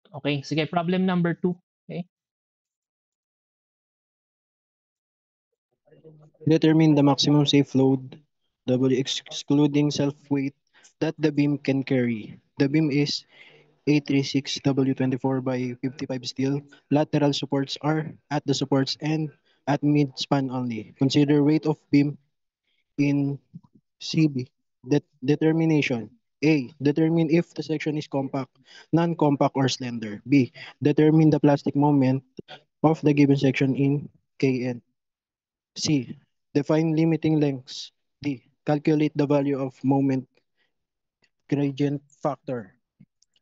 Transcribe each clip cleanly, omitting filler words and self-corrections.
Okay, sige, problem number 2. Okay? Determine the maximum safe load, W excluding self-weight, that the beam can carry. The beam is 836 W24 by 55 steel. Lateral supports are at the supports and at mid-span only. Consider weight of beam in CB. Determination. A. Determine if the section is compact, non-compact, or slender. B. Determine the plastic moment of the given section in Kn. C. Define limiting lengths. D. Calculate the value of moment gradient factor.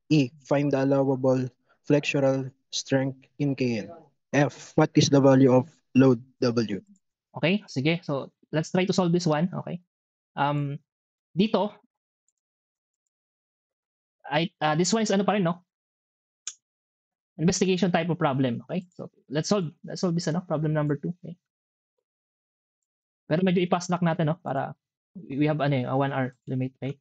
E. Find the allowable flexural strength in Kn. F. What is the value of load W? Okay, sige. So, let's try to solve this one. Okay. Dito, this one is ano pa rin, no? Investigation type of problem. Okay. So, let's solve this, ano? Problem number 2. Okay. Pero medyo i-pass lock natin, no? Para we have ano, a 1 hour limit. Okay.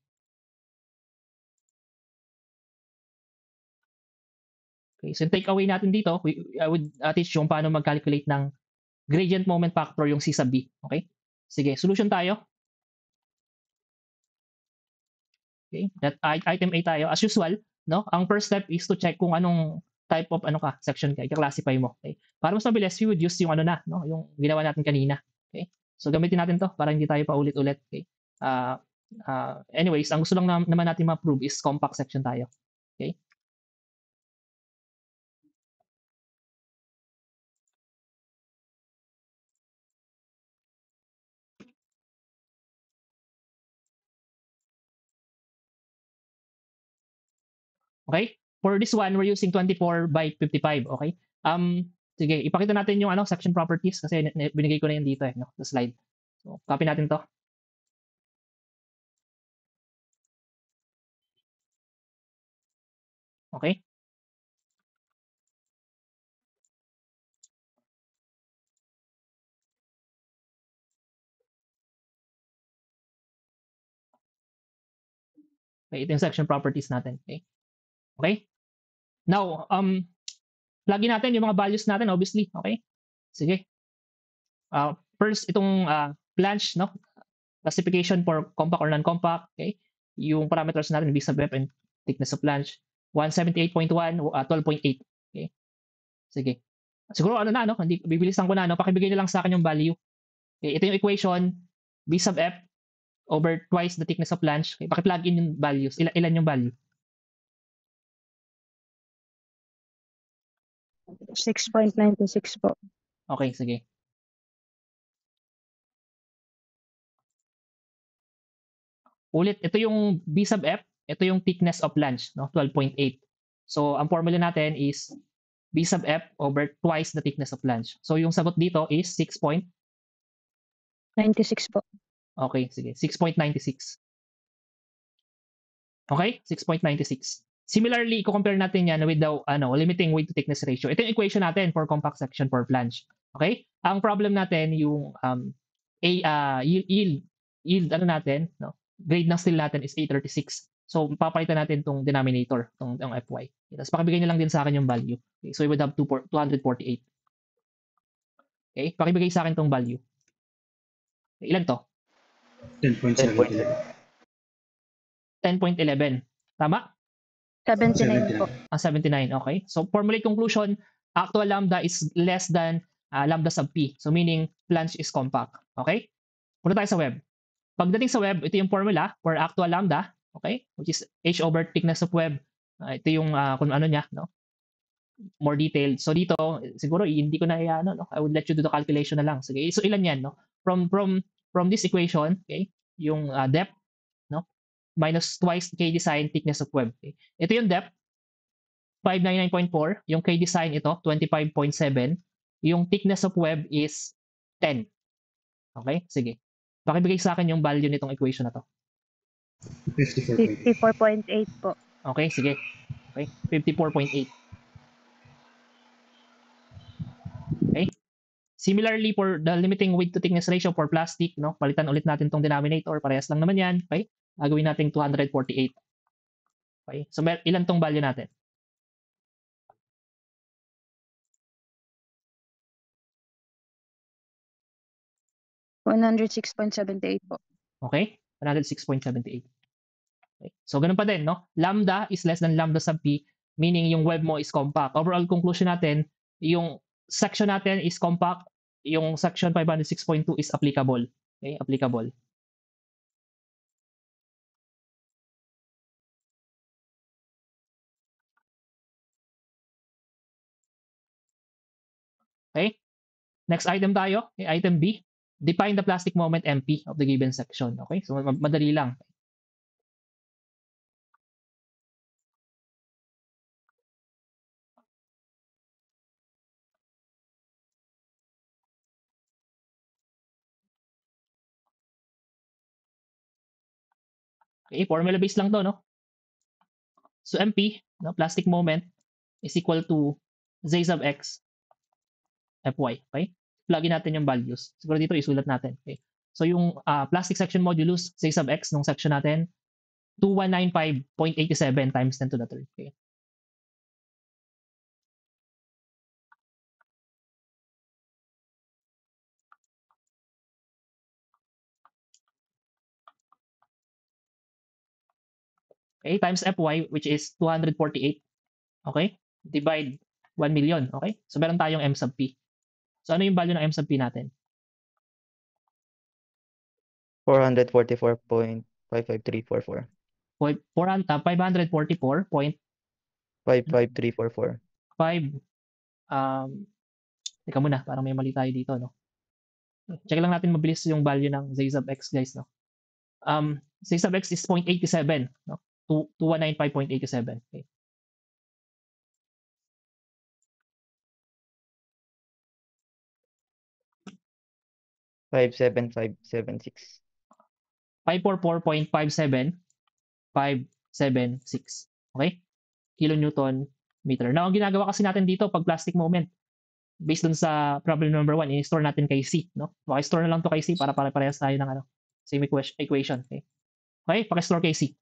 Okay, so yung take away natin dito, I would teach yung paano mag-calculate ng gradient moment factor yung C sub B. Okay? Sige, solution tayo. Okay, that item A tayo. As usual, no? Ang first step is to check kung anong type of ano ka, section ka, i-classify mo. Okay? Para mas mabilis, we would use yung ano na, no? Yung ginawa natin kanina. Okay? So gamitin natin to para hindi tayo paulit-ulit. Okay? Anyways, ang gusto lang naman natin ma-prove is compact section tayo. Okay? Okay? For this one, we're using 24 by 55. Okay? Sige, ipakita natin yung ano, section properties kasi binigay ko na yun dito no, sa slide. So, copy natin to. Okay? Okay, ito yung section properties natin. Okay? Okay? Now, lagi natin yung mga values natin, obviously. Okay? Sige. First, itong flange, no? Classification for compact or non-compact. Okay? Yung parameters natin, B sub F and thickness of flange. 178.1, 12.8. Okay? Sige. Siguro ano na, no? Hindi, bibilisan ko na, no? Pakibigay na lang sa akin yung value. Okay, ito yung equation, B sub F over twice the thickness of flange. Okay, paki-plug in yung values. Ilan yung value? 6.96 po. Okay, sige. Ulit, ito yung B sub F, ito yung thickness of flange, no? 12.8. So, ang formula natin is B sub F over twice the thickness of flange. So, yung sagot dito is 6. 96 po. Okay, sige. 6.96. Okay? 6.96. Similarly, i-compare natin yan with the limiting weight to thickness ratio. Ito yung equation natin for compact section for flange. Okay? Ang problem natin yung yield ano natin, no? Grade ng steel natin is 836. So, papalitan natin tong denominator, tong FY. Tapos pakibigay nyo lang din sa akin yung value. Okay? So, we would have 248. Okay? Pakibigay sa akin tong value. Okay, ilan to? 10.11. 10.11. Tama? 79 po. 79. Okay. So, formulate conclusion, actual lambda is less than lambda sub P. So, meaning flange is compact. Okay? Punta tayo sa web. Pagdating sa web, ito yung formula for actual lambda. Okay? Which is H over thickness of web. Ito yung kung ano niya, no? More detailed. So, dito, siguro, hindi ko na no? I would let you do the calculation na lang. Sige. So, ilan yan, no? From this equation, okay? Yung depth, no? Minus twice K design thickness of web. Okay? Ito yung depth, 599.4. Yung K design ito, 25.7. Yung thickness of web is 10. Okay? Sige. Pakibigay sa akin yung value nitong equation na to. 54.8 po. Okay, sige. Okay, 54.8. Okay? Similarly, for the limiting weight to thickness ratio for plastic, no? Palitan ulit natin tong denominator. Parehas lang naman yan. Okay? Gagawin natin 248. Okay? So, ilan tong value natin? 106.78 po. Okay? 106.78. Okay. So, ganun pa din, no? Lambda is less than lambda sub p, meaning yung web mo is compact. Overall conclusion natin, yung section natin is compact, yung section 506.2 is applicable. Okay? Applicable. Okay? Next item tayo, okay, item B. Define the plastic moment MP of the given section. Okay? So, madali lang. Okay? Formula based lang to, no? So, MP, no, plastic moment, is equal to Z sub X Fy. Okay? Plugin natin yung values. Siguro dito isulat natin. Okay? So, yung plastic section modulus, Z sub X nung section natin, 2195.87 times 10 to the third. Okay? Okay, times Fy, which is 248. Okay? Divide 1 million. Okay? So, meron tayong M sub P. So, ano yung value ng M sub P natin? 444.55344. 544.5 55344. Teka muna, parang may mali tayo dito, no? Check lang natin mabilis yung value ng Z sub X, guys, no? Z sub X is 0.87, no? 2195.87. Okay. 57576. 544.57576. Okay? Kilonewton meter. Now, ang ginagawa kasi natin dito pag plastic moment, based dun sa problem number 1, i-store natin kay C, no? Okay, store na lang to kay C para pare-parehas tayo ng same equation. Okay? Okay, paki-store kay C.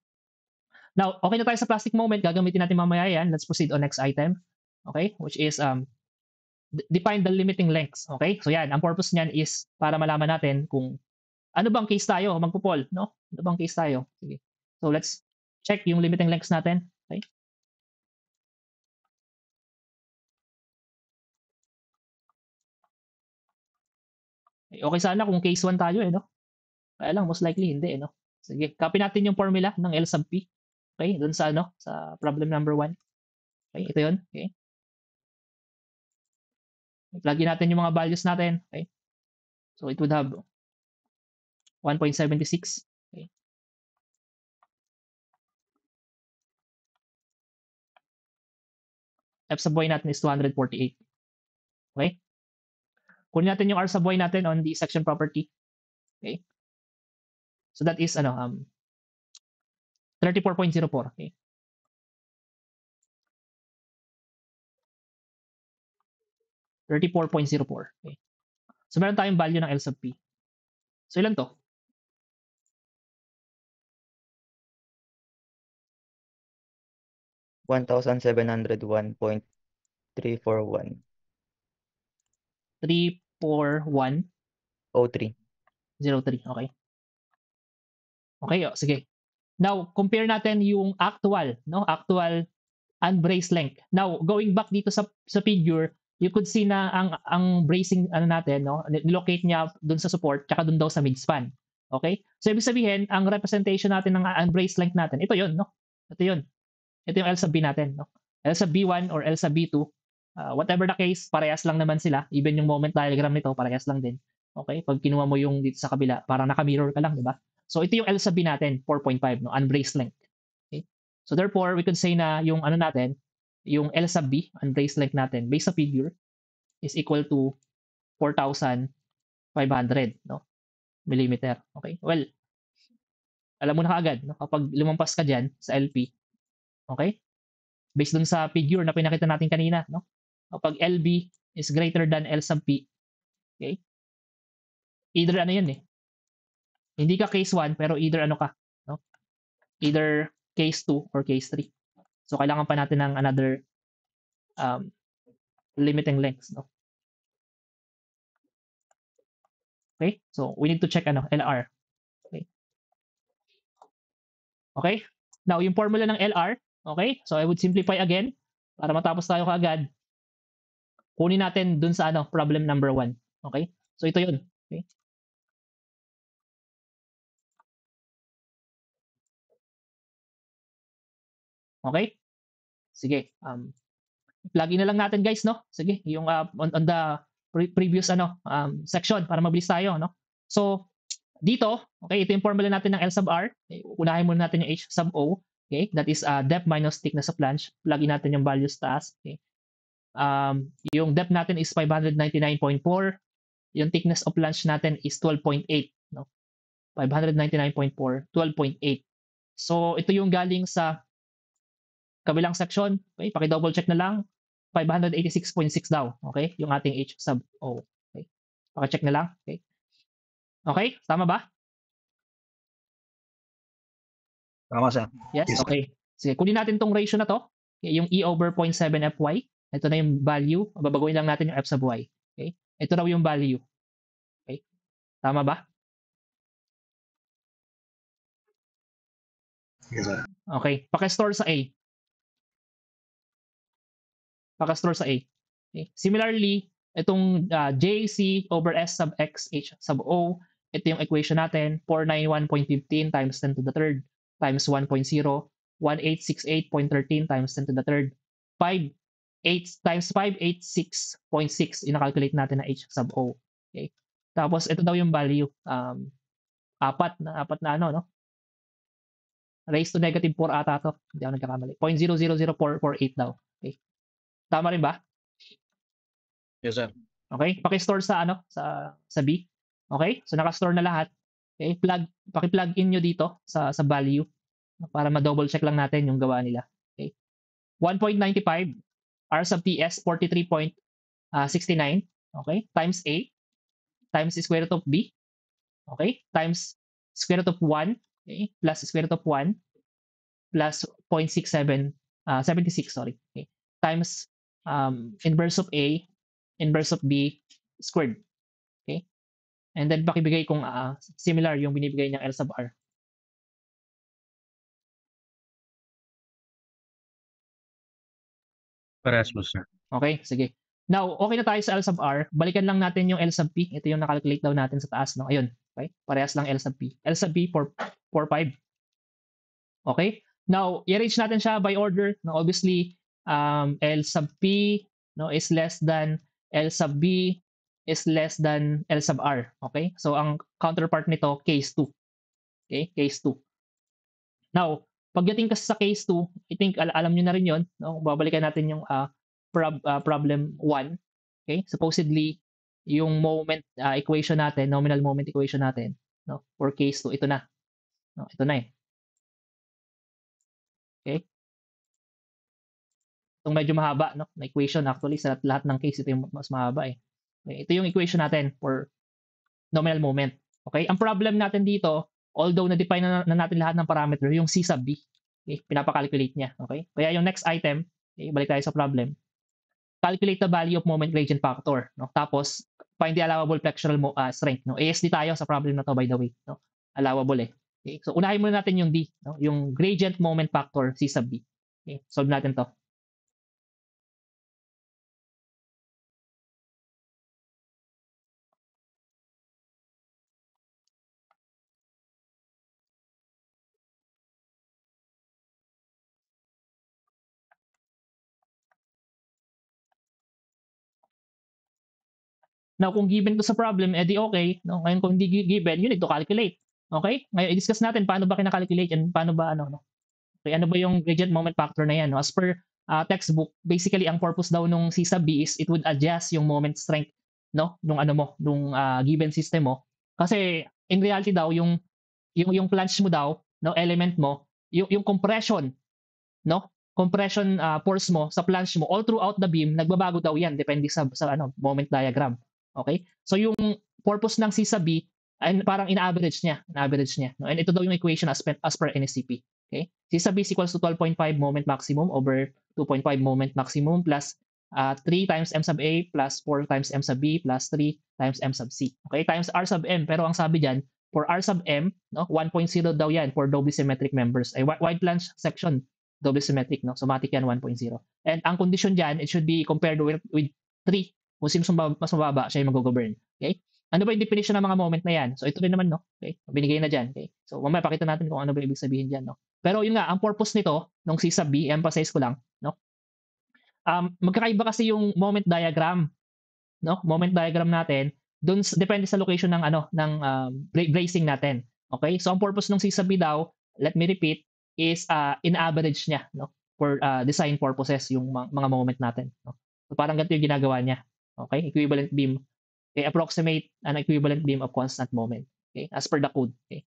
Now, okay na tayo sa plastic moment, gagamitin natin mamaya yan. Let's proceed on next item. Okay? Which is define the limiting lengths. Okay? So yan, ang purpose niyan is para malaman natin kung ano bang case tayo magpo-poll, no? Ano bang case tayo? Sige. So let's check yung limiting lengths natin. Okay? Okay sana kung case 1 tayo no? Kaya lang most likely hindi no? Sige, copy natin yung formula ng L sub P. Okay? Doon sa sa problem number 1. Okay, ito 'yon. Okay? Plug natin yung mga values natin. Okay? So it would have 1.76. Okay? F sub y natin is 248. Okay? Kunin natin yung R sub y natin on the section property. Okay? So that is 34.04. Okay? Okay? So meron tayong value ng L sub P. So ilan to? 1,701.341. 34103. 03. Okay. Okay, sige. Now, compare natin yung actual, no? Actual unbraced length. Now, going back dito sa figure, you could see na ang bracing natin, no? Nilocate niya doon sa support tsaka doon daw sa midspan. Okay? So ibig sabihin, ang representation natin ng unbraced length natin, ito 'yon, no? Ito 'yon. Ito yung L sub B natin, no? L sub B1 or L sub B2, whatever the case, parehas lang naman sila. Even yung moment diagram nito, parehas lang din. Okay? Pag kinuha mo yung dito sa kabila, parang naka-mirror ka lang, di ba? So ito yung L sub B natin, 4.5, no? Unbraced length. Okay? So therefore, we could say na yung natin, yung L sub B, unbraced length natin, based sa figure, is equal to 4,500, no? Millimeter. Okay? Well, alam mo na kaagad, no? Kapag lumampas ka dyan sa LP, okay? Based dun sa figure na pinakita natin kanina, no? Kapag LB is greater than L sub P, okay? Either yan eh. Hindi ka case 1 pero either ka, no? Either case 2 or case 3. So kailangan pa natin ng another limiting lengths, no? Okay? So we need to check LR. Okay? Okay? Now, yung formula ng LR, okay? So I would simplify again para matapos tayo kaagad. Kunin natin dun sa problem number 1. Okay? So ito 'yun. Okay? Okay? Sige, plug in na lang natin guys, no? Sige, yung on the previous section para mabilis tayo, no? So, dito, okay, ito yung formula natin ng L sub R. Okay, unahin muna natin yung H sub O. Okay, that is depth minus thickness of flange. Plug in natin yung values taas. Okay. Yung depth natin is 599.4. Yung thickness of flange natin is 12.8, no? 599.4, 12.8. So, ito yung galing sa kabilang section. Okay, paki-double check na lang. 586.6 daw. Okay, yung ating H sub O. Okay. Paki-check na lang. Okay. Okay, tama ba? Tama, sir. Yes, Yes, sir. okay. Sige, kunin natin tong ratio na to. Okay, yung E over 0.7 Fy. Ito na yung value. Babaguhin lang natin yung F sub Y. Okay? Ito raw yung value. Okay? Tama ba? Yes, sir. Okay. Paki-store sa A. Paki-store sa A. Okay? Similarly, itong JC over S sub X H sub O, ito yung equation natin. 491.15 times 10 to the third times 1.0. 1868.13 times 10 to the third. 8 times 586.6 ina-calculate natin na H sub O. Okay? Tapos ito daw yung value. Apat na no? Raised to negative 4 ata to. Hindi ako nagkakamali. 0.000448 daw. Okay? Tama rin ba? Yes, sir. Okay? Paki-store sa sa B. Okay? So naka-store na lahat. Okay? Paki-plug in nyo dito sa value para ma-double check lang natin yung gawa nila. Okay? 1.95 R sub TS 43.69, okay? Times A times the square root of B, okay? Times square root of 1, okay? Plus square root of 1 plus 0.76, sorry. Okay? Times inverse of A, inverse of B squared. Okay? And then pakibigay kung similar yung binibigay ng L sub R. Parehas mo, sir. Okay, sige. Now, okay na tayo sa L sub R. Balikan lang natin yung L sub P. Ito yung nakalculate daw natin sa taas, no? Ayun. Okay? Parehas lang L sub P. L sub P 4.5. Okay? Now, i-arrange natin siya by order. No, obviously, L sub P no is less than L sub B is less than L sub R. Okay? So, ang counterpart nito, case 2. Okay? Case 2. Now, pagdating kasi sa case 2, I think alam nyo na rin yun. No? Babalikan natin yung problem 1. Okay? Supposedly, yung moment equation natin, nominal moment equation natin, no? For case 2, ito na. No? Ito na eh. Okay? Itong medyo mahaba, no? Na equation actually sa lahat ng case, ito yung mas mahaba eh. Okay? Ito yung equation natin for nominal moment. Okay? Ang problem natin dito, although na-define na natin lahat ng parameter, yung C sub B. Okay? Pinapa-calculate niya. Okay? Kaya yung next item, okay, balik tayo sa problem. Calculate the value of moment gradient factor. No? Tapos, find the allowable flexural strength. No? ASD tayo sa problem na to, by the way. No? Allowable eh. Okay? So, unahin muna natin yung D. No? Yung gradient moment factor, C sub B. Okay? Solve natin to. Now, kung given to sa problem, edi okay. No? Ngayon, kung hindi given, you need to calculate. Okay? Ngayon, i-discuss natin paano ba kina-calculate and paano ba no? Okay, ano ba yung gradient moment factor na yan? No? As per textbook, basically, ang purpose daw nung C sub B is it would adjust yung moment strength no? Nung given system mo. Kasi, in reality daw, yung flange mo daw, no, element mo, yung compression, no? Compression force mo sa flange mo all throughout the beam, nagbabago daw yan depende sa moment diagram. Okay? So yung purpose ng C sub B ay parang in-average niya, no? And ito daw yung equation as per NSCP. Okay? C sub B is equals to 12.5 moment maximum over 2.5 moment maximum plus 3 times M sub A plus 4 times M sub B plus 3 times M sub C. Okay, times R sub M. Pero ang sabi dyan, for R sub M, no, 1.0 daw yan for doubly symmetric members. Ay, wide flange section, doubly symmetric, no? So, matik yan 1.0. And ang condition dyan, it should be compared with 3. Kung sino mas mababa, siya yung mag-govern. Okay? Ano ba yung definition ng mga moment na yan? So, ito rin naman, no? Okay? Binigay na dyan. Okay? So, mamaya pakita natin kung ano ba ibig sabihin dyan, no? Pero yun nga, ang purpose nito, nung C sub B, emphasize ko lang, no? Magkakaiba kasi yung moment diagram, no? Moment diagram natin, depende sa location ng bracing natin. Okay? So, ang purpose ng C sub B daw, let me repeat, is in average niya, no? For design purposes, yung mga moment natin, no? So, parang ganito yung ginagawa niya. Okay? Equivalent beam. Okay? Approximate an equivalent beam of constant moment. Okay? As per the code. Okay?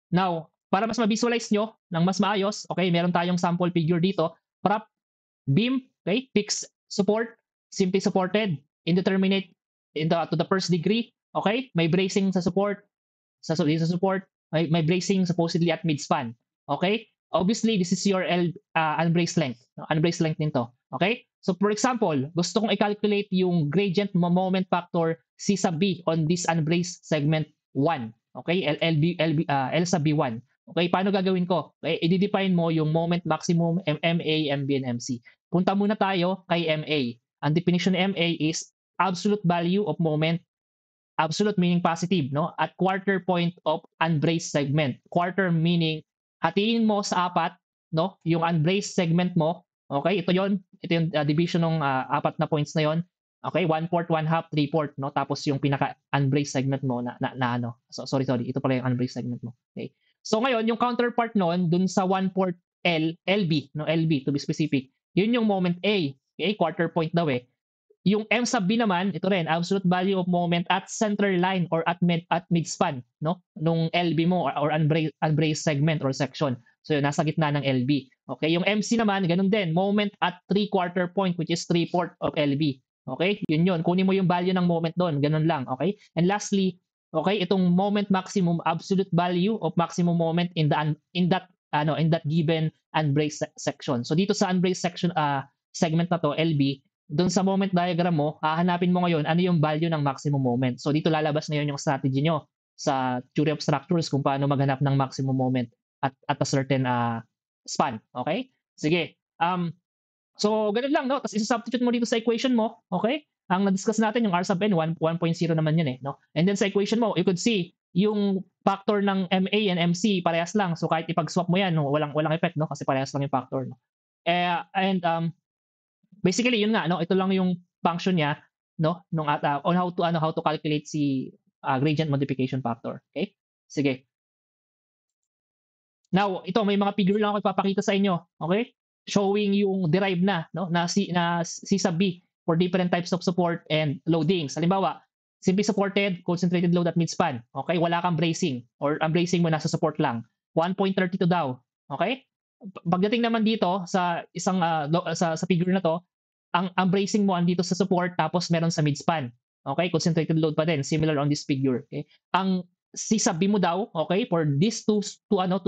Now, para mas ma-visualize nyo ng mas maayos, okay, meron tayong sample figure dito. Prop, beam, okay, fixed support, simply supported, indeterminate to the first degree, okay? May bracing sa support, sa support, may bracing supposedly at mid-span, okay? Obviously, this is your unbraced length, unbraced length nito, okay? So, for example, gusto kong i-calculate yung gradient moment factor C sub B on this unbraced segment 1, okay? L sub B1. Okay, paano gagawin ko? Okay, i-define mo yung moment maximum MA, MB, and MC. Punta muna tayo kay MA. Ang definition ng MA is absolute value of moment, absolute meaning positive, no? At quarter point of unbraced segment. Quarter meaning hatiin mo sa 4, no? Yung unbraced segment mo. Okay, ito yung division ng 4 na points na yon. Okay, 1/4, 1/2, 3/4, no? Tapos yung pinaka unbraced segment mo na ano. So, sorry, ito pala yung unbraced segment mo. Okay. So ngayon, yung counterpart noon dun sa 1/4 LB, no, LB to be specific. Yun yung moment A, okay? Quarter point daw eh. Yung M sub B naman, ito rin, absolute value of moment at center line or at mid-span, no? Nung LB mo or unbraced segment or section. So yun, nasa gitna ng LB. Okay, yung MC naman, ganun din, moment at 3/4 point which is 3/4 of LB. Okay? Yun. Kunin mo yung value ng moment doon, ganun lang, okay? And lastly, okay, itong moment maximum absolute value of maximum moment in that given unbraced section. So dito sa unbraced section segment na to LB, doon sa moment diagram mo, hahanapin mo ngayon ano yung value ng maximum moment. So dito lalabas na yun yung strategy nyo sa theory of structures kung paano maghanap ng maximum moment at a certain span. Okay? Sige. So ganun lang, no? Tapos isa-substitute mo dito sa equation mo, okay? Ang na-discuss natin yung R sub n 1.0 naman yun eh, no? And then sa equation mo, you could see yung factor ng MA and MC parehas lang. So kahit ipag-swap mo yan, no, walang effect, no? Kasi parehas lang yung factor, no? Basically yun nga, no? Ito lang yung function niya, no? Nung on how to calculate si gradient modification factor, okay? Sige. Now, ito may mga figure lang ako ipapakita sa inyo, okay? Showing yung derived na, no? Na C sub B for different types of support and loadings. Halimbawa, simply supported, concentrated load at mid-span. Okay? Wala kang bracing or ang bracing mo nasa support lang. 1.32 daw. Okay? Pagdating naman dito sa isang sa figure na to, ang bracing mo andito sa support tapos meron sa mid-span. Okay? Concentrated load pa din, similar on this figure. Okay? Ang C sub B mo daw, okay, for this two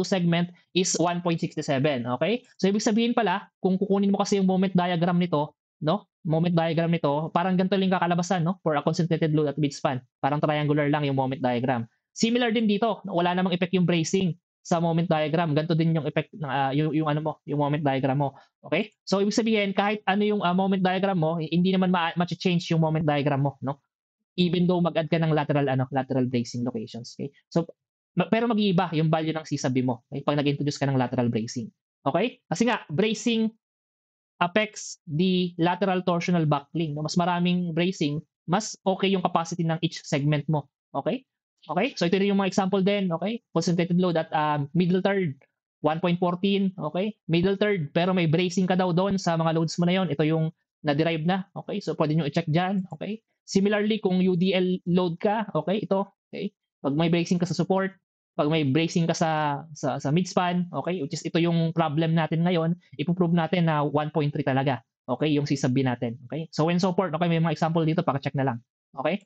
segment is 1.67, okay? So ibig sabihin pala, kung kukunin mo kasi yung moment diagram nito, no? Moment diagram nito, parang ganito lang kakalabasan, no? For a concentrated load at mid-span. Parang triangular lang yung moment diagram. Similar din dito, wala namang effect yung bracing sa moment diagram. Ganito din yung effect ng yung moment diagram mo. Okay? So ibig sabihin, kahit ano yung moment diagram mo, hindi naman ma-change yung moment diagram mo, no? Even though mag-add ka ng lateral bracing locations, okay? So pero mag-iiba yung value ng C sub B mo, okay? Pag nag-introduce ka ng lateral bracing. Okay? Kasi nga bracing affects the lateral torsional buckling. Mas maraming bracing, mas okay yung capacity ng each segment mo. Okay? Okay? So ito rin yung mga example din, okay? Concentrated load at middle third 1.14, okay? Middle third, pero may bracing ka daw doon sa mga loads mo na yon. Ito yung na-derive na, okay? So pwede nyo i-check dyan, okay? Similarly, kung UDL load ka, okay, ito, okay? Pag may bracing ka sa support, pag may bracing ka sa mid-span, okay, which is ito yung problem natin ngayon, ipoprove natin na 1.3 talaga, okay, yung C sub B natin, okay? So when support, okay, may mga example dito, paka-check na lang, okay?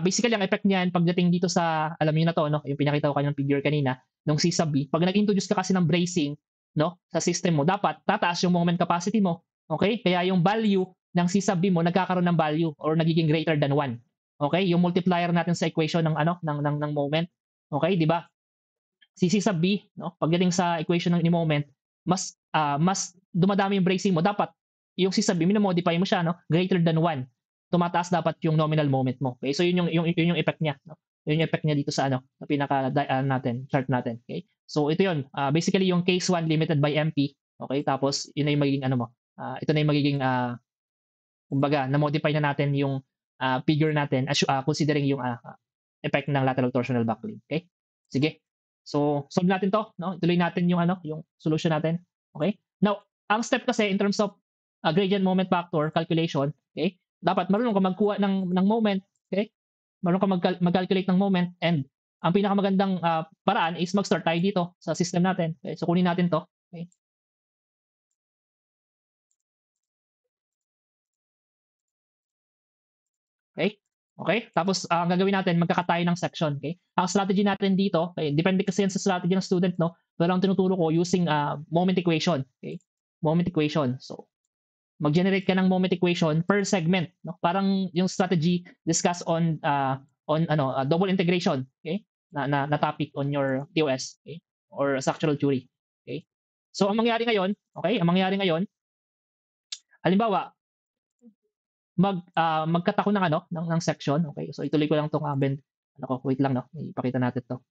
Basically, ang effect niyan, pagdating dito sa, alam niyo na to, no, yung pinakita ko kanyang figure kanina, nung C sub B, pag nag-introduce ka kasi ng bracing, no, sa system mo, dapat tataas yung moment capacity mo, okay? Kaya yung value ng C sub B mo nagkakaroon ng value or nagiging greater than 1. Okay? Yung multiplier natin sa equation ng ano ng moment. Okay, di ba? Si C sub B, no? Pagdating sa equation ng moment, mas dumadami yung bracing mo. Dapat yung C sub B minomodify mo siya, no? Greater than 1. Tumataas dapat yung nominal moment mo. Okay? So yun yung effect niya, no? Yun yung effect niya dito sa ano, sa pinaka natin, chart natin. Okay? So ito yun, basically yung case 1 limited by MP. Okay? Tapos yun na yung magiging ano mo. Ito na yung magiging kumbaga, na-modify na natin yung figure natin considering yung effect ng lateral torsional buckling. Okay? Sige. So, solve natin to, no? Ituloy natin yung ano, yung solution natin. Okay? Now, ang step kasi in terms of gradient moment factor calculation, okay? Dapat marunong ka magkuha ng moment, okay? Marunong ka mag-calculate ng moment, and ang pinakamagandang paraan is mag-start tayo dito sa system natin. Okay? So, kunin natin to. Okay? Okay? Okay? Tapos ang gagawin natin, magkakat tayo ng section, okay? Ang strategy natin dito, okay, depende kasi yan sa strategy ng student, no? Pero ang tinuturo ko using moment equation, okay? Moment equation. So, mag-generate ka ng moment equation per segment, no? Parang yung strategy discuss on double integration, okay? Na topic on your TOS, okay? Or structural theory, okay? So, ang mangyari ngayon, okay? Ang mangyari ngayon, halimbawa, magkat ako ng ano ng section, okay? So ituloy ko lang tong wait lang, no. Ipakita natin 'to.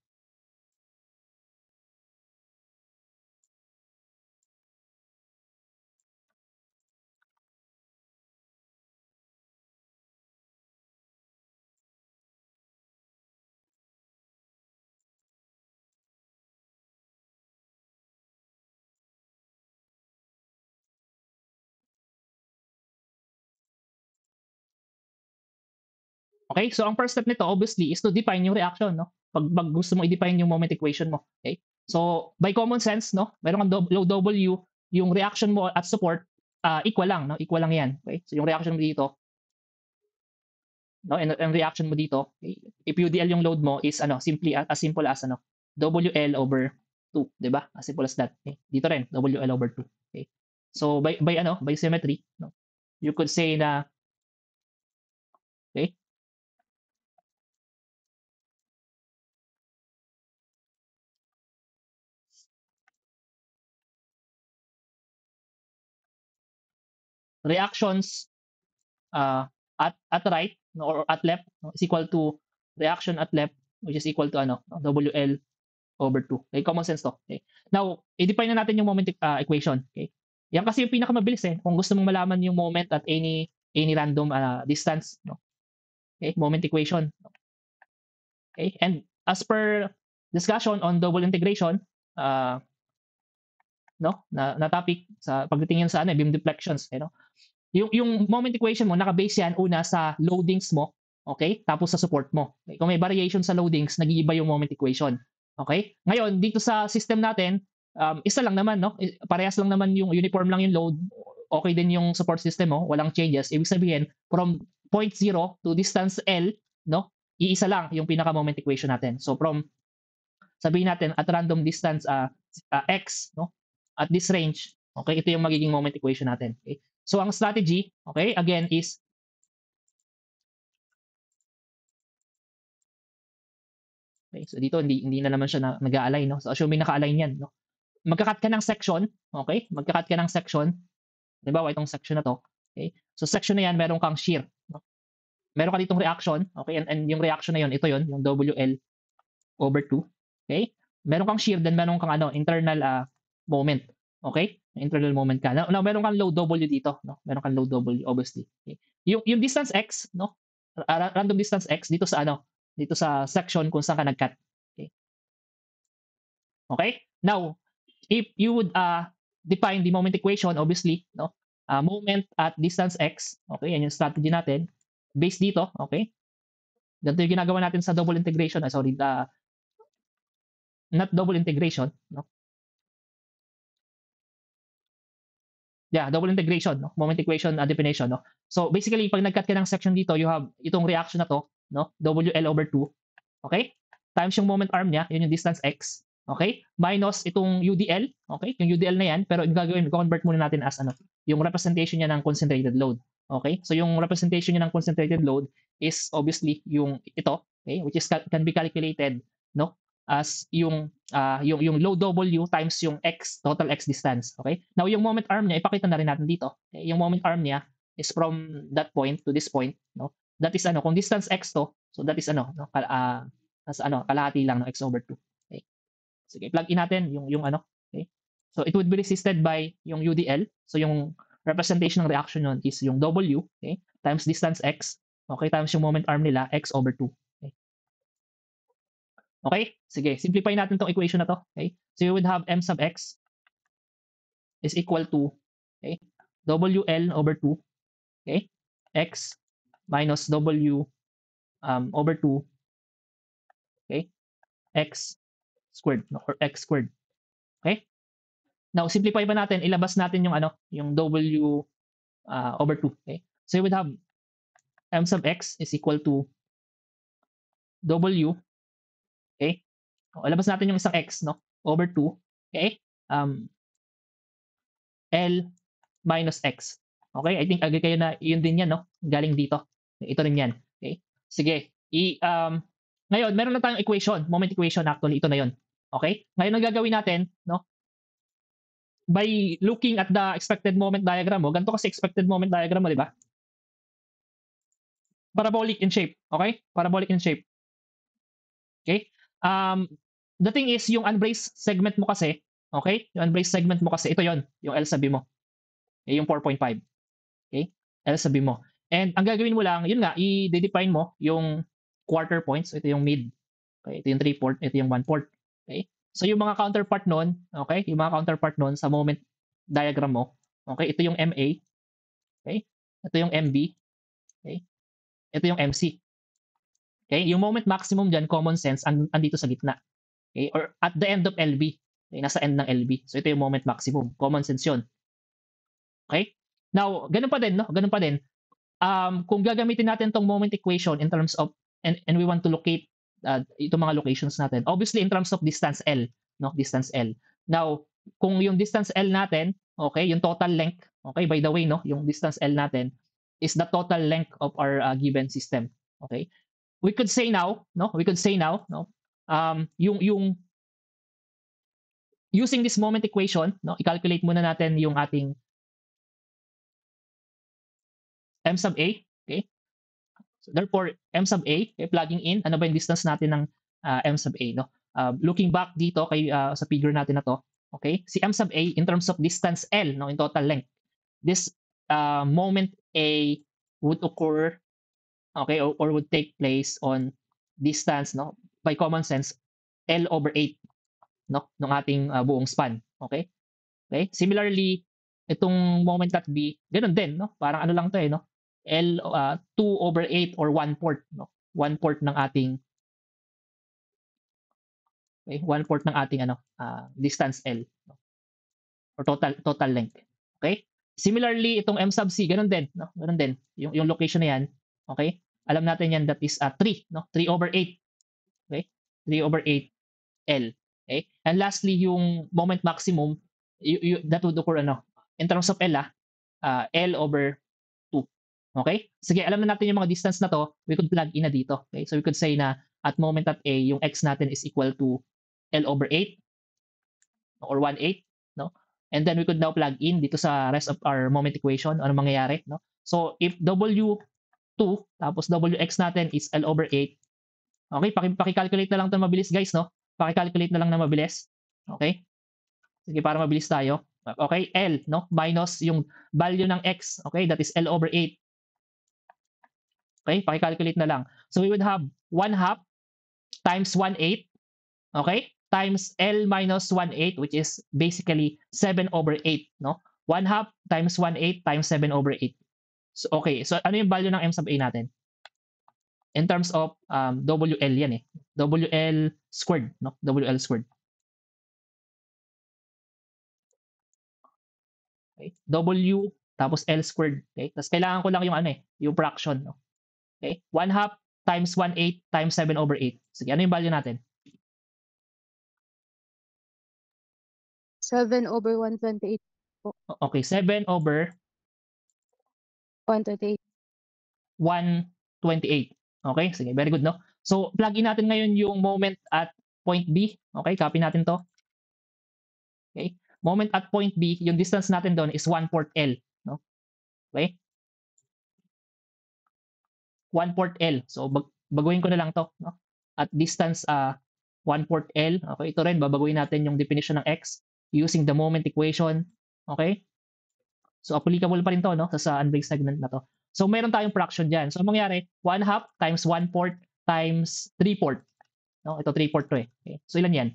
Okay? So ang first step nito obviously is to define yung reaction, no? Pag gusto mo i-define yung moment equation mo, okay? So by common sense, no, meron kang load W, yung reaction mo at support equal lang, no? Equal lang 'yan, okay? So yung reaction mo dito, no, and reaction mo dito, okay? If UDL yung load mo is ano, simply as simple as ano, WL over 2, 'di ba? As simple as that. Okay? Dito rin WL over 2. Okay? So by symmetry, no? You could say na okay? Reactions at right, no, or at left, no, is equal to reaction at left, which is equal to ano, WL over 2. Okay, common sense to. Okay. Now, i-define na natin yung moment equation. Okay. Yan kasi yung pinakamabilis eh. Kung gusto mong malaman yung moment at any random distance, no. Okay, moment equation. Okay, and as per discussion on double integration, no, na topic sa pagdating yan sa ano, beam deflections, no. Yung moment equation mo, naka-base yan una sa loadings mo, okay? Tapos sa support mo. Okay? Kung may variation sa loadings, nag-iiba yung moment equation. Okay? Ngayon, dito sa system natin, isa lang naman, no? Parehas lang naman yung uniform lang yung load. Okay din yung support system mo, walang changes. Ibig sabihin, from point 0 to distance L, no? Iisa lang yung pinaka-moment equation natin. So from sabihin natin at random distance x, no? At this range, okay? Ito yung magiging moment equation natin. Okay? So ang strategy, okay, again is okay, so dito hindi na naman siya nag-a-align, no? So assuming naka-align yan, no? Magka-cut ka ng section, okay? Magka-cut ka ng section. Halimbawa itong section na to, okay? So section na yan, meron kang shear, no? Meron ka ditong reaction, okay? And yung reaction na yon, ito yon, yung WL over 2, okay? Meron kang shear, then meron kang ano, internal moment. Okay? Internal moment ka. Now meron kang load W dito, no? Meron kang load W obviously. Okay? Yung distance x, no? Random distance x dito sa ano? Dito sa section kung saan ka nag-cut. Okay? Okay? Now, if you would define the moment equation obviously, no? Moment at distance x, okay? Yan yung strategy natin. Based dito, okay? Ganito yung ginagawa natin sa double integration, not double integration, no? Yeah, double integration, no? Moment equation definition, no? So basically, pag nag-cut ka ng section dito, you have itong reaction na to, no? WL over 2, okay? Times yung moment arm niya, yun yung distance x, okay? Minus itong UDL, okay? Yung UDL na yan, pero yung gagawin, convert muna natin as ano, yung representation niya ng concentrated load. Okay? So yung representation niya ng concentrated load is obviously yung ito, okay? Which is can be calculated, no? As yung load W times yung total X distance, okay? Now yung moment arm niya, ipakita na rin natin dito. Okay? Yung moment arm niya is from that point to this point, no? That is kung distance X to, so that is no, kalahati lang ng X over 2. Okay? Sige, plug in natin yung okay? So it would be resisted by yung UDL. So yung representation ng reaction nun is yung W, okay? Times distance X, okay? Times yung moment arm nila, X over 2. Okay? Okay? Sige, simplify natin tong equation na to. Okay? So you would have M sub X is equal to, okay, WL over 2, okay? X minus W over 2, okay? X squared, no? Or X squared. Okay? Now, simplify pa natin, ilabas natin yung W over 2, okay? So you would have M sub X is equal to W, okay? O, ilabas natin yung isang X, no? Over 2, okay? L minus X. Okay? I think agree kayo na yun din yan, no? Galing dito. Ito rin yan. Okay? Sige. Ngayon, meron na tayong equation, moment equation actually, ito na yun. Okay? Ngayon, ang gagawin natin, no? By looking at the expected moment diagram mo, ganito kasi expected moment diagram mo, di ba? Parabolic in shape. Okay? Parabolic in shape. Okay? The thing is, yung unbraced segment mo kasi, okay? Yung unbraced segment mo kasi, ito yon yung L sabi mo. Okay? Yung 4.5. Okay? L sabi mo. And ang gagawin mo lang, yun nga, i-define mo yung quarter points. Ito yung mid. Okay? Ito yung 3/4. Ito yung 1/4. Okay? So yung mga counterpart nun, okay? Yung mga counterpart nun sa moment diagram mo, okay? Ito yung MA. Okay? Ito yung MB. Okay? Ito yung MC. Okay? Yung moment maximum dyan, common sense, andito sa gitna. Okay? Or at the end of LB. Okay? Nasa end ng LB. So ito yung moment maximum. Common sense yun. Okay? Now, ganun pa din, no? Ganun pa din. Kung gagamitin natin tong moment equation in terms of, and we want to locate itong mga locations natin, obviously in terms of distance L, no? Distance L. Now, kung yung distance L natin, okay, yung total length, okay, by the way, no? Yung distance L natin is the total length of our given system. Okay? We could say now, no? We could say now, no? Yung using this moment equation, no? I-calculate muna natin yung ating M sub A, okay? So therefore, M sub A, okay, plugging in, ano ba yung distance natin ng M sub A, no? Looking back dito sa figure natin na to, okay? Si M sub A in terms of distance L, no, in total length. This moment A would occur, okay, or would take place on distance, no, by common sense, L over 8, no, ng ating buong span, okay? Okay? Similarly, itong moment at B, ganun din, no? Parang ano lang 'to no? 2 over 8 or 1/4, no? 1/4 ng ating, okay? 1/4 ng ating distance L, no? Or total length. Okay? Similarly, itong M sub C, ganun din, no? Ganun din. Yung location na 'yan, okay? Alam natin 'yan, that is 3, no? 3 over 8. Okay? 3 over 8 L. Okay? And lastly, yung moment maximum, that would occur in terms of L, L over 2. Okay? Sige, alam na natin yung mga distance na to, we could plug in na dito. Okay? So we could say na at moment at A, yung x natin is equal to L over 8 or 1/8, no? And then we could now plug in dito sa rest of our moment equation, ano mangyayari, no? So if W2 tapos WX natin is L over 8, okay, paki-calculate na lang 'to mabilis guys, no? Paki-calculate na lang na mabilis. Okay? Sige, para mabilis tayo. Okay, L, no? Minus yung value ng x, okay? That is L over 8. Okay, paki-calculate na lang. So we would have 1/2 times 1/8, okay? Times L minus 1/8, which is basically 7 over 8, no? 1/2 times 1/8 times 7 over 8. So, okay, so ano yung value ng M sub A natin? In terms of WL yan eh. WL squared, no? WL squared. Okay? W tapos L squared. Okay? Tapos kailangan ko lang yung yung fraction, no? Okay? 1/2 times 1/8 times 7 over 8. Sige, ano yung value natin? 7 over 128 po. Okay, 7 over 128. 128. Okay, sige, very good, no? So, plug in natin ngayon yung moment at point B. Okay, copy natin to. Okay, moment at point B, yung distance natin doon is 1 port L, no? Okay? 1 port L. So, baguhin ko na lang to, no? At distance 1 port L. Okay, ito rin, babaguhin natin yung definition ng X using the moment equation. Okay? So, applicable pa rin to, no? Sa unbreak segment na to. So, meron tayong fraction dyan. So, ang mangyari, 1/2 times 1 port times 3 port. No? Ito 3 port to eh. Okay? So, ilan yan?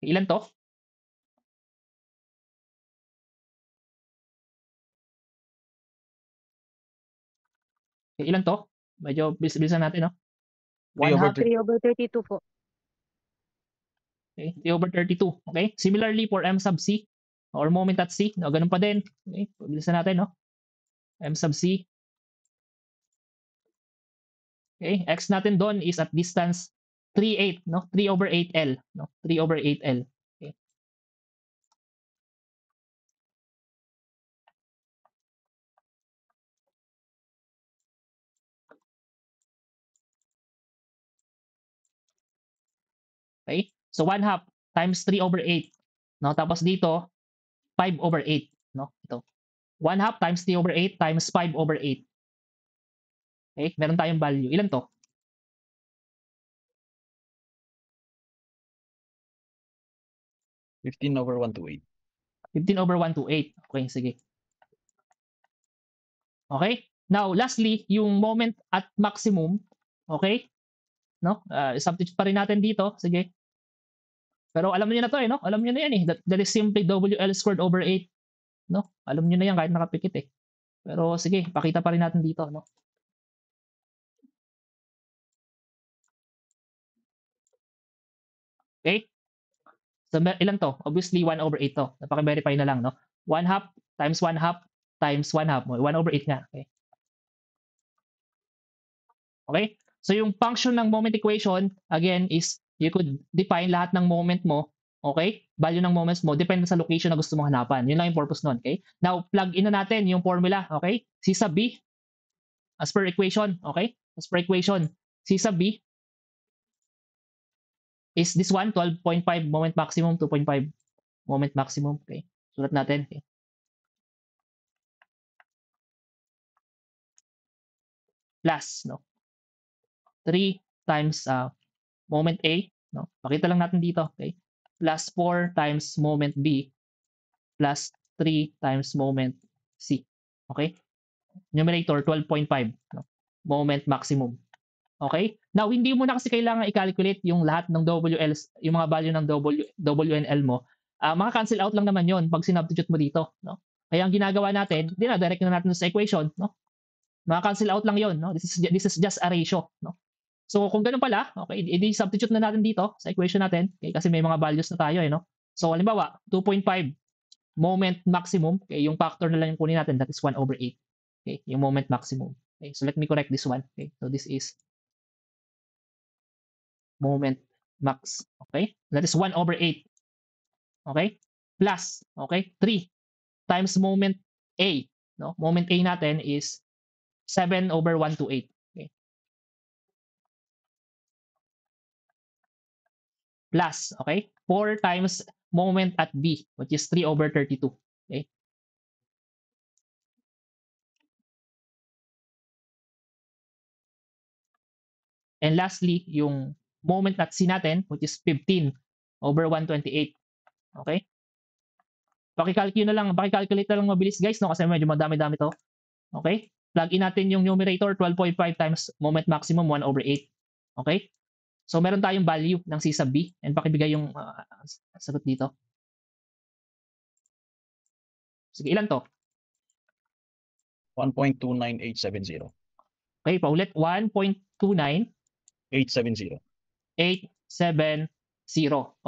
Ilan to? Ilan to? Medyo bilisan natin, no? 1/2. 3/32 po. Okay, 3/32. Okay? Similarly for M sub C or moment at C, no, ganun pa din. Okay? Bilisan natin, no? M sub C. Okay? X natin doon is at distance 3/8, no? 3/8L, no? 3/8L. Okay? Okay? So 1/2 times 3/8. No? Tapos dito 5/8, no? Ito. 1/2 times 3/8 times 5/8. Okay? Meron tayong value. Ilan to? 15/128. 15/128. Okay, sige. Okay? Now, lastly, yung moment at maximum. Okay? No? Substitute pa rin natin dito. Sige. Pero alam niyo na to eh, no? Alam niyo na yan eh. That is simply WL squared over 8. No? Alam niyo na yan kahit nakapikit eh. Pero sige, pakita pa rin natin dito, no? Okay? So, ilan to? Obviously, 1/8 to. Napaka-verify na lang, no? 1/2 times 1/2 times 1/2 mo. 1/8 nga. Okay? Okay? So, yung function ng moment equation, again, is you could define lahat ng moment mo, okay? Value ng moments mo, depende sa location na gusto mong hanapan. Yun lang yung purpose nun, okay? Now, plug in na natin yung formula, okay? C sub B, as per equation, okay? As per equation, C sub B is this one, 12.5 moment maximum, 2.5 moment maximum, okay? Sulat natin, okay? Plus, no? 3 times moment A, no? Pakita lang natin dito, okay? Plus 4 times moment B plus 3 times moment C. Okay? Numerator 12.5, no? Moment maximum. Okay? Now, hindi mo na kasi kailangan i-calculate yung lahat ng WL, yung mga value ng WNL mo. Maka-cancel out lang naman yon pag sinubstitute mo dito, no? Kaya ang ginagawa natin, direct na natin sa equation, no? Maka-cancel out lang yon, no? This is just a ratio, no? So kung ganun pala, okay, i-substitute na natin dito sa equation natin, okay, kasi may mga values na tayo, eh, no? So halimbawa, 2.5 moment maximum, okay, yung factor na lang yung kunin natin, that is 1/8. Okay, yung moment maximum. Okay, so let me correct this one. Okay, so this is moment max. Okay, that is 1/8. Okay, plus, okay, 3 times moment A. No, moment A natin is 7/128. Okay, plus, okay, 4 times moment at B, which is 3/32. Okay. And lastly, yung moment at C natin, which is 15/128. Okay? Paki-calculate na lang mabilis guys, no? Kasi medyo madami-dami to. Okay? Plug in natin yung numerator, 12.5 times moment maximum, 1/8. Okay? So, meron tayong value ng C sub B. And pakibigay yung sagot dito. Sige, ilan to? 1.29870. Okay, paulit. 1.29 870. 870.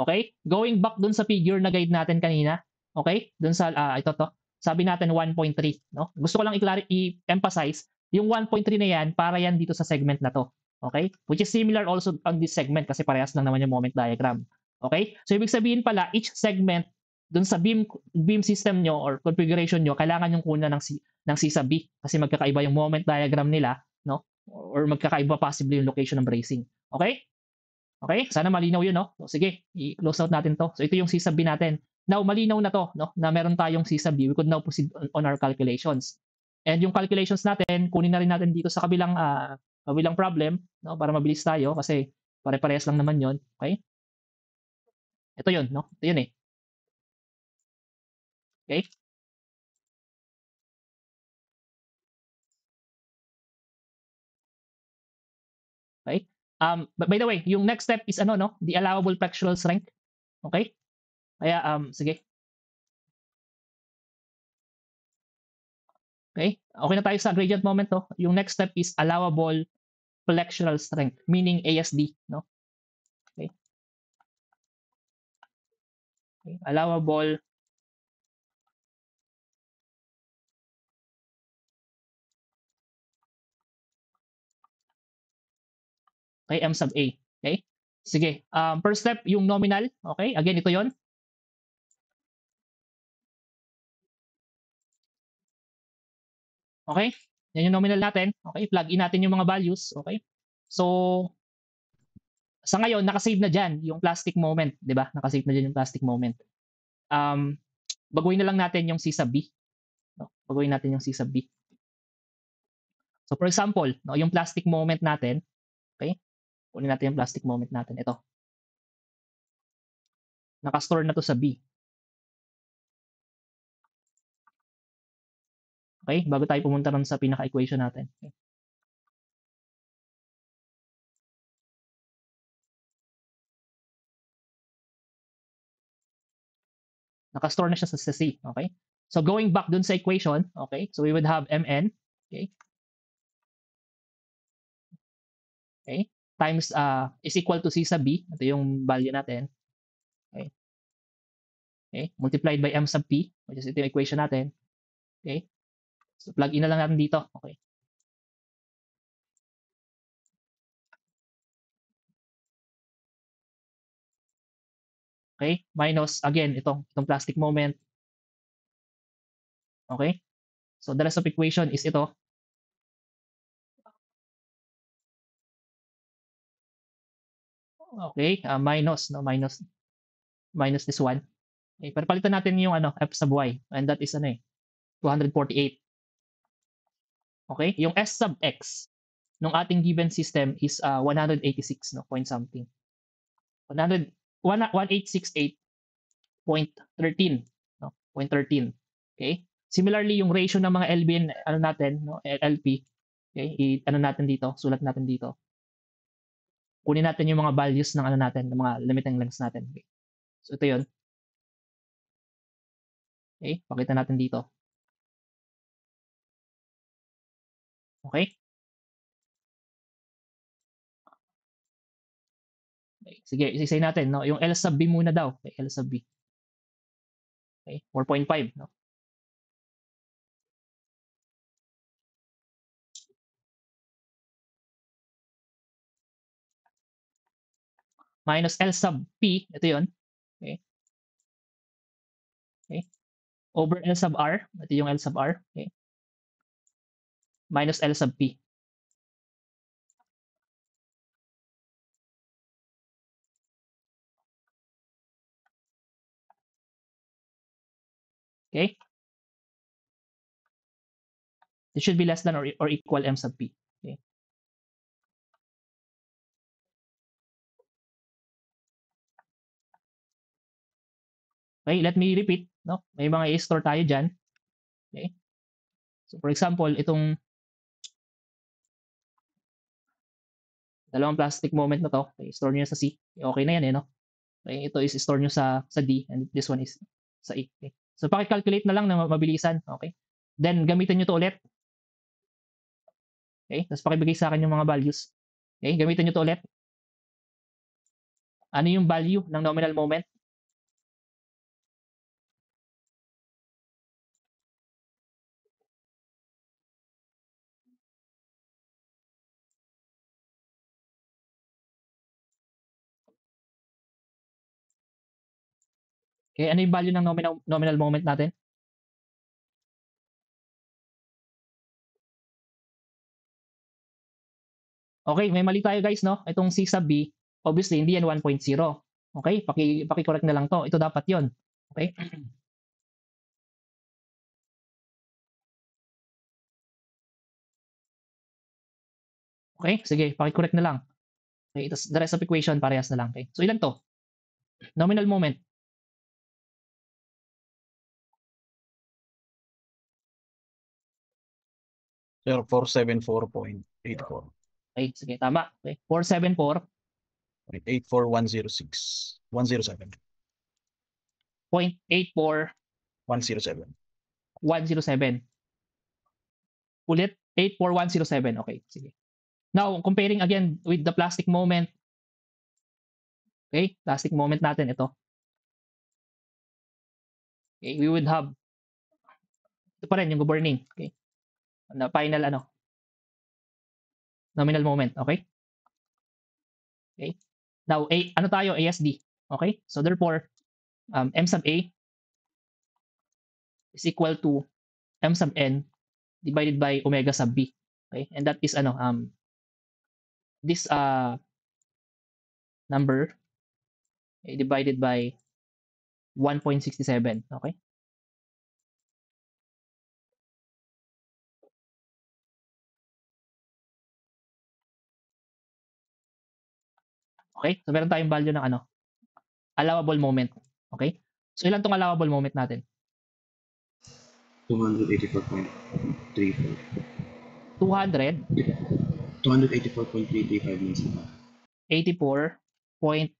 Okay? Going back dun sa figure na guide natin kanina. Okay? Dun sa, ito to. Sabi natin 1.3. No? Gusto ko lang i-emphasize, yung 1.3 na yan, para yan dito sa segment na to. Okay? Which is similar also on this segment kasi parehas lang naman yung moment diagram. Okay? So ibig sabihin pala each segment dun sa beam system nyo or configuration nyo, kailangan yung kunan ng C sub B kasi magkakaiba yung moment diagram nila, no? Or magkakaiba possibly yung location ng bracing. Okay? Okay? Sana malinaw yun, no? So, sige, i-close out natin to. So ito yung C sub B natin. Now, malinaw na to, no? Na meron tayong C sub B. We could now proceed on our calculations. And yung calculations natin, kunin na rin natin dito sa kabilang problem, no? Para mabilis tayo kasi pare-parehas lang naman yon. Okay? Ito yun, no? Ito yun eh. Okay? Okay? By the way, yung next step is ano, no? The allowable flexural strength. Okay? Kaya, sige. Okay? Okay na tayo sa gradient moment, no? Yung next step is allowable flexural strength, meaning ASD, no? Okay? Okay? Allowable okay, M sub A. Okay? Sige. First step, yung nominal. Okay? Again, ito yon. Okay? Yan yung nominal natin. Okay? Plug in natin yung mga values. Okay? So, sa ngayon, nakasave na dyan yung plastic moment. Di ba? Nakasave na dyan yung plastic moment. Baguhin na lang natin yung C sub B. No? Baguhin natin yung C sub B. So, for example, no, yung plastic moment natin. Okay? Kunin natin yung plastic moment natin. Ito. Nakastore na to sa B. Okay? Bago tayo pumunta ron sa pinaka-equation natin. Okay? Nakastore na siya sa C. Okay? So, going back dun sa equation, okay? So, we would have Mn, okay? Okay? Times, is equal to C sub B. Ito yung value natin. Okay? Okay? Multiplied by M sub P, which is ito yung equation natin. Okay? So, plug in na lang natin dito. Okay? Okay? Minus, again, itong plastic moment. Okay? So, the rest of equation is ito. Okay? Minus, no? Minus this one. Okay? Pero palitan natin yung f sub y. And that is 248. Okay? Yung s sub x nung ating given system is 186, no? Point something. 1868.13, no? 0.13. Okay? Similarly, yung ratio ng mga LB and natin, no? LP. Okay? Natin dito, sulat natin dito. Kunin natin yung mga values ng natin, ng mga limiting lengths natin. Okay? So ito 'yon. Okay? Pakita natin dito. Okay? Okay. Sige, isisay natin, no? Yung L sub B muna daw. Okay, L sub B. Okay? 4.5, no? Minus L sub P, ito 'yon. Okay? Okay? Over L sub R, ito yung L sub R. Okay? Minus L sub P. Okay? It should be less than or equal M sub P. Okay? Okay, let me repeat, no? May mga i-store tayo diyan. Okay? So for example, itong dalawang plastic moment na to, okay, store niyo sa C. Okay na yan no? Okay, ito is store niyo sa D and this one is sa E. Okay? So paki-calculate na lang na mabilisan, okay? Then gamitin niyo to ulit. Okay? Tapos pakibigay sa akin yung mga values. Okay? Gamitin niyo to ulit. Ano yung value ng nominal moment? Okay, ano yung value ng nominal moment natin? Okay, may mali tayo guys, no? Itong C sub B, obviously hindi yan 1.0. Okay, paki-correct na lang to. Ito dapat 'yon. Okay? Okay, sige, paki-correct na lang. Okay, tapos the rest of equation parehas na lang. Okay. So ilan to? Nominal moment. Sir, 474.84. Okay, sige, tama. Okay. 474.84 84106. 107. 107. 107. Ulit, 84107. Okay, sige. Now, comparing again with the plastic moment. Okay, plastic moment natin ito. Okay, we would have ito pa rin yung governing. Okay. Na final nominal moment. Okay. Okay. Now, ano tayo? ASD. Okay. So therefore, M sub A is equal to M sub N divided by omega sub B. Okay. And that is this number divided by 1.67. Okay. Okay? So meron tayong value ng allowable moment. Okay? So ilan tong allowable moment natin? 284.34. 200 284.335 minsan pa. 84 point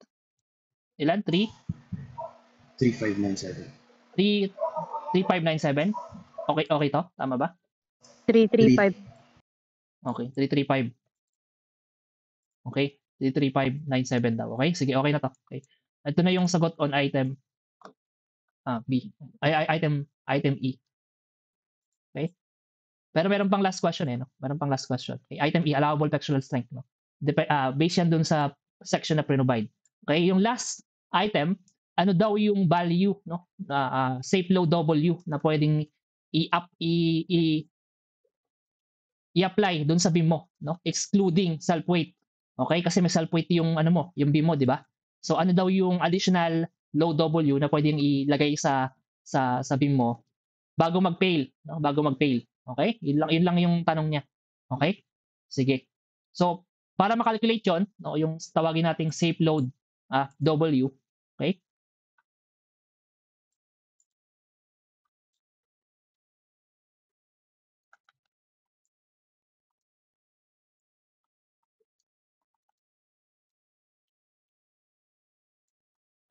ilan? 3 3597. 3597. Okay, okay to? Tama ba? 335. Okay, 335. Okay, 33597 daw. Okay, sige, okay na to. Okay. Ito na yung sagot on item B. Item E. Okay? Pero meron pang last question no? Meron pang last question. Okay, item E, allowable textural strength, no? Based yan dun sa section na provide. Okay, yung last item, ano daw yung value, no? Safe load W na pwedeng i-apply dun sa beam mo, no? Excluding self weight. Okay? Kasi may self weight yung yung beam mo, di ba? So ano daw yung additional load W na pwedeng ilagay sa beam mo bago mag-fail, no? Bago mag-fail. Okay? Yun lang yung tanong niya. Okay? Sige. So para makalculate 'yon, no, yung tawagin nating safe load W, okay?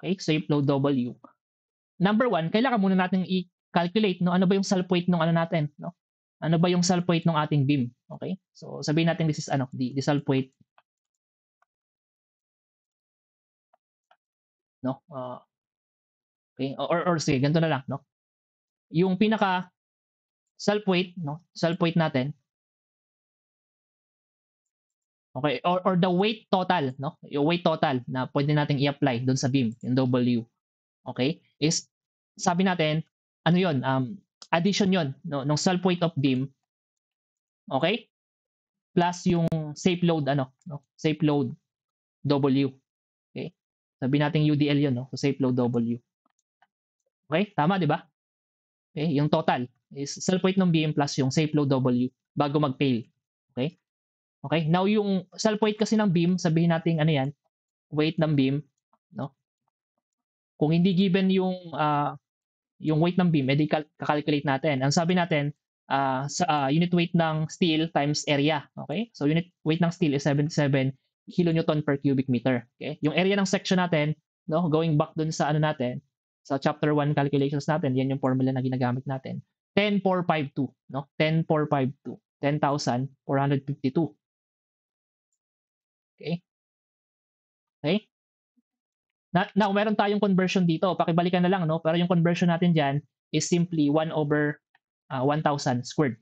Okay, safe load W. Number 1, kailangan muna natin i-calculate no ano ba yung self weight ng natin, no? Ano ba yung self weight ng ating beam? Okay? So sabihin natin this is the self weight, no? Okay, or sige, ganito na lang, no? Yung pinaka self weight, no? Self weight natin. Okay, or the weight total, no? Yung weight total na pwede nating i-apply doon sa beam, yung W. Okay? Is sabi natin, ano 'yon? Addition 'yon, no, ng self weight of beam. Okay? Plus yung safe load no? Safe load W. Okay? Sabi natin UDL 'yon, no? So safe load W. Okay? Tama, 'di ba? Okay, yung total is self weight ng beam plus yung safe load W bago mag-fail. Okay? Okay? Now yung self weight kasi ng beam, sabihin natin ano 'yan, weight ng beam, no? Kung hindi given yung weight ng beam, edi calculate natin. Ang sabi natin, unit weight ng steel times area. Okay? So unit weight ng steel is 77 kilonewton per cubic meter. Okay? Yung area ng section natin, no, going back dun sa natin, sa chapter 1 calculations natin, yan yung formula na ginagamit natin. 10,452, no? 10,452. 10,452. Okay? Okay? Now, meron tayong conversion dito. Pakibalikan na lang, no? Pero yung conversion natin dyan is simply 1 over 1,000 squared.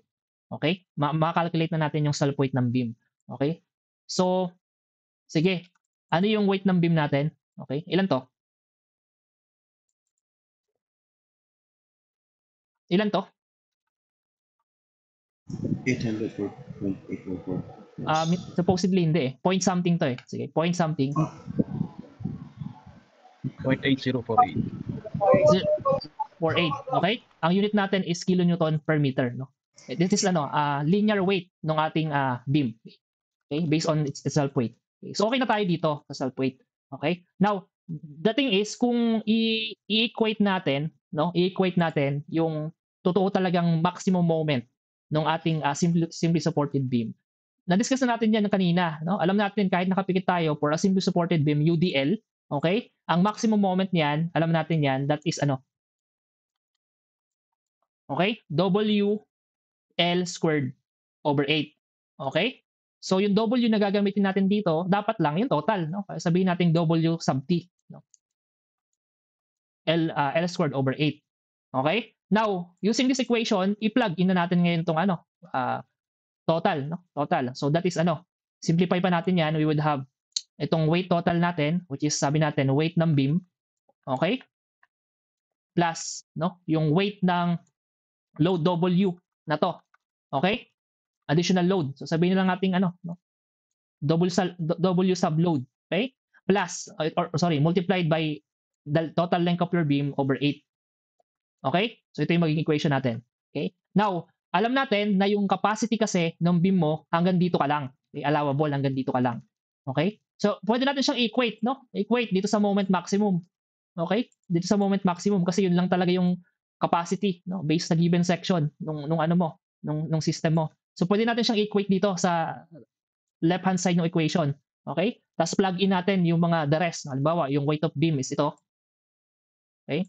Okay? Makakalculate na natin yung self weight ng beam. Okay? So, sige. Ano yung weight ng beam natin? Okay? Ilan to? Ilan to? 804.844. Supposedly hindi eh. Point something to eh. Sige, point something. 0.8048. 48. Okay? Ang unit natin is kilonewton per meter, no? This is linear weight ng ating beam. Okay? Based on its self weight. Okay? So okay na tayo dito sa self weight. Okay? Now, the thing is kung i-equate natin, no? I-equate natin yung totoo talagang maximum moment ng ating simply supported beam. Na-discuss na natin yan kanina, no? Alam natin kahit nakapikit tayo for a simply supported beam UDL, okay? Ang maximum moment niyan, alam natin yan, that is okay? WL squared over 8. Okay? So yung W na gagamitin natin dito, dapat lang yung total, no? Kaya sabihin natin W sub T, no? L squared over 8. Okay? Now, using this equation, i-plug in na natin ngayon tong total, no? Total. So that is simplify pa natin yan, we would have itong weight total natin, which is sabi natin weight ng beam, okay? Plus, no, yung weight ng load W na to. Okay? Additional load. So sabihin na lang natin no? W sub load, okay? Plus multiplied by the total length of your beam over 8. Okay? So ito yung magiging equation natin. Okay? Now, alam natin na yung capacity kasi ng beam mo hanggang dito ka lang. Okay? Allowable hanggang dito ka lang. Okay? So pwede natin siyang equate, no? Equate dito sa moment maximum. Okay? Dito sa moment maximum kasi yun lang talaga yung capacity, no? Based sa given section nung system mo. So pwede natin siyang equate dito sa left hand side ng equation. Okay? Tapos plug in natin yung mga the rest. Halimbawa, yung weight of beam is ito. Okay?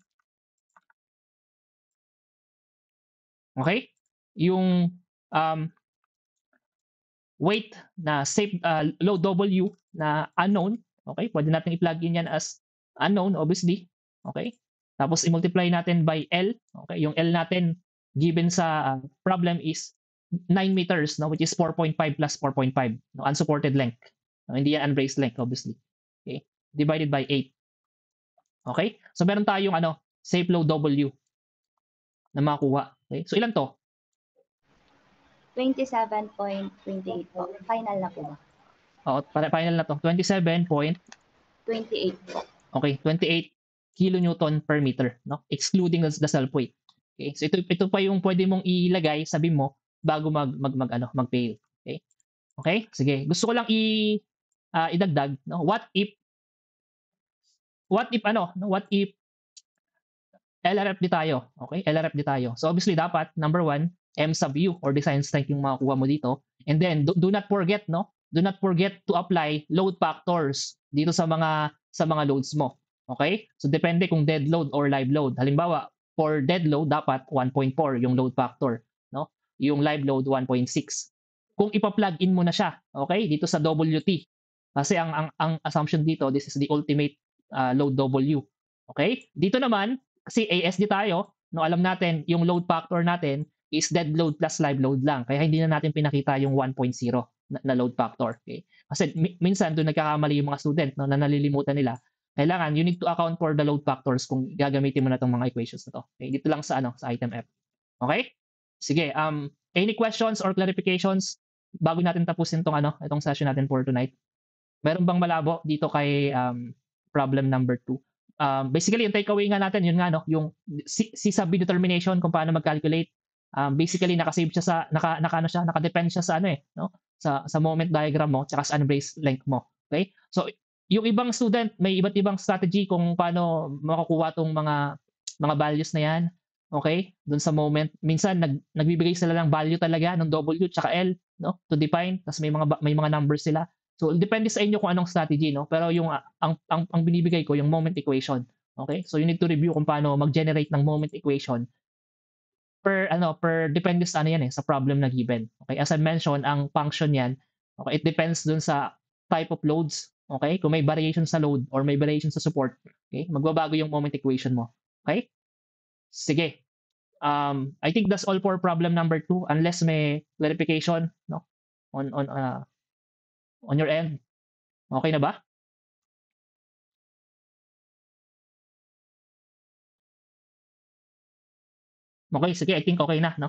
Okay? Yung weight na safe load W na unknown, okay? Pwede natin i-plug in yan as unknown obviously. Okay? Tapos i-multiply natin by L, okay? Yung L natin given sa problem is 9 meters, no, which is 4.5 plus 4.5, no, unsupported length. No, hindi yan unbraced length obviously. Okay? Divided by 8. Okay? So meron tayong safe load W na makuha. Okay? So ilan to? 27.28 po. Final na po ba? Final na to. 27 point 28 po. Okay, 28 kilonewton per meter, no? Excluding the self weight. Okay? So ito pa yung pwede mong ilagay sa beam mo bago mag-fail. Okay? Okay? Sige. Gusto ko lang idagdag, no? What if LRFD tayo? Okay? LRFD tayo. So obviously dapat number 1, M sub U or design strength yung makukuha mo dito. And then do not forget, no? Do not forget to apply load factors dito sa mga loads mo. Okay? So depende kung dead load or live load. Halimbawa, for dead load dapat 1.4 yung load factor, no? Yung live load 1.6. Kung ipa-plug in mo na siya, okay? Dito sa WT. Kasi ang assumption dito, this is the ultimate load W. Okay? Dito naman, kasi ASD tayo, no, alam natin yung load factor natin is dead load plus live load lang. Kaya hindi na natin pinakita yung 1.0 na load factor. Okay? Kasi minsan doon nagkakamali yung mga student, no, na nalilimutan nila. Kailangan you need to account for the load factors kung gagamitin mo na itong mga equations na to. Okay? Dito lang sa item F. Okay? Sige, any questions or clarifications bago natin tapusin itong session natin for tonight? Meron bang malabo dito kay problem number 2? Basically, yung takeaway nga natin, yun nga, no, yung C sub B determination kung paano mag-calculate. Basically, nakasave siya sa, nakadepend siya sa no? Sa moment diagram mo, tsaka sa unbraced length mo. Okay? So, yung ibang student, may iba't ibang strategy kung paano makukuha tong mga values na yan. Okay? Doon sa moment. Minsan, nagbibigay sila ng value talaga ng W tsaka L, no? To define. Tapos may mga numbers sila. So depende sa inyo kung anong strategy, no? Pero yung ang binibigay ko yung moment equation. Okay? So you need to review kung paano mag-generate ng moment equation per depende sa sa problem na given. Okay? As I mentioned, ang function niyan, okay, it depends dun sa type of loads. Okay? Kung may variation sa load or may variation sa support, okay? Magbabago yung moment equation mo. Okay? Sige. I think that's all for problem number 2 unless may clarification, no? On your end. Okay na ba? Okay, sige, I think okay na, no?